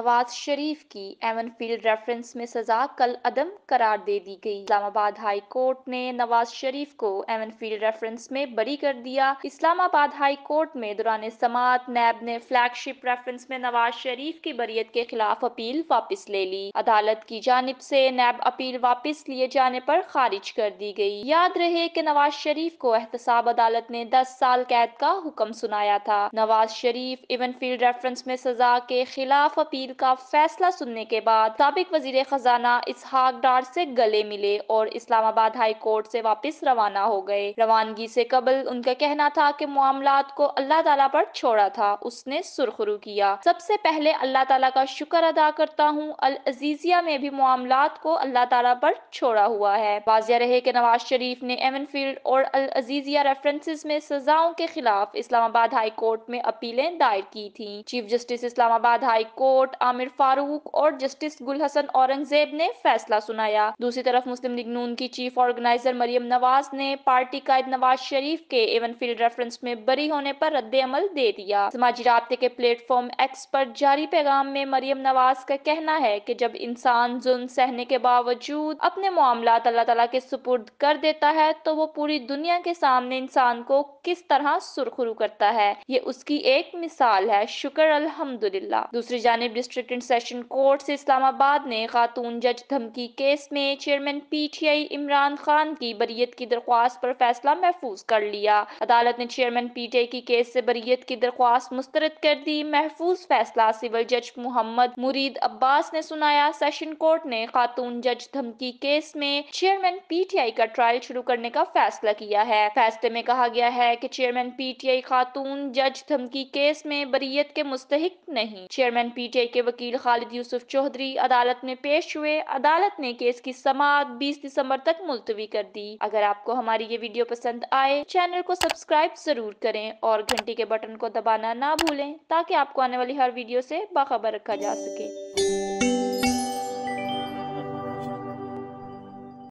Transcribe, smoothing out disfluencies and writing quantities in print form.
नवाज शरीफ की Avenfield reference में सजा कल अदम करार दे दी गई। इस्लामाबाद हाई कोर्ट ने नवाज शरीफ को एवनफील्ड रेफरेंस में बरी कर दिया। इस्लामाबाद हाई कोर्ट में दौरान समाअत नैब ने फ्लैगशिप रेफरेंस में नवाज शरीफ की बरियत के खिलाफ अपील वापस ले ली। अदालत की जानिब से नैब अपील वापस लिए जाने पर खारिज कर दी गई। याद रहे कि नवाज शरीफ को एहतसाब अदालत ने 10 साल कैद का हुक्म सुनाया था। नवाज शरीफ एवनफील्ड रेफरेंस में सजा के खिलाफ अपील का फैसला सुनने के बाद साबिक वजीर खजाना इसहाक डार से गले मिले और इस्लामाबाद हाई कोर्ट से वापस रवाना हो गए। रवानगी से कबल उनका कहना था कि मामलात को अल्लाह ताला पर छोड़ा था। उसने सुरखरू किया, सबसे पहले अल्लाह ताला का शुक्र अदा करता हूँ, अल अजीजिया में भी मामलात को अल्लाह ताला पर छोड़ा हुआ है। वाज़िया रहे कि नवाज शरीफ ने एवनफील्ड और अल अजीजिया रेफरेंसेस में सजाओं के खिलाफ इस्लामाबाद हाई कोर्ट में अपीलें दायर की थी। Chief justice Islamabad high court Aamir Farooq और जस्टिस गुल हसन औरंगजेब ने फैसला सुनाया। दूसरी तरफ मुस्लिम लीग नून की चीफ ऑर्गेनाइजर मरियम नवाज ने पार्टी कायद नवाज शरीफ के एवनफील्ड रेफरेंस में बरी होने पर रद्द अमल दे दिया। समाजी राब्ते के प्लेटफॉर्म एक्स पर जारी पैगाम में मरियम नवाज का कहना है कि जब इंसान जुल्म सहने के बावजूद अपने मामलात अल्लाह ताला के सुपुर्द कर देता है तो वो पूरी दुनिया के सामने इंसान को किस तरह सुरखरू करता है, ये उसकी एक मिसाल है। शुक्र अल्हम्दुलिल्लाह। दूसरी जानिब डिस्ट्रिक्ट एंड सेशन कोर्ट से इस्लामाबाद ने खातून जज धमकी केस में चेयरमैन पीटीआई इमरान खान की बरियत की दरख्वास्त पर फैसला महफूज कर लिया। अदालत ने चेयरमैन पीटीआई की केस से बरियत की दरख्वास्त मुस्तरद कर दी। महफूज फैसला सिविल जज मोहम्मद मुरीद अब्बास ने सुनाया। सेशन कोर्ट ने खातून जज धमकी केस में चेयरमैन पीटीआई का ट्रायल शुरू करने का फैसला किया है। फैसले में कहा गया है कि चेयरमैन पीटीआई खातून जज धमकी केस में बरियत के मुस्तहिक नहीं। चेयरमैन पीटीआई के वकील खालिद यूसुफ चौधरी अदालत में पेश हुए। अदालत ने केस की समाअत 20 दिसंबर तक मुलतवी कर दी। अगर आपको हमारी ये वीडियो पसंद आए, चैनल को सब्सक्राइब जरूर करें और घंटी के बटन को दबाना ना भूलें ताकि आपको आने वाली हर वीडियो से बाखबर रखा जा सके।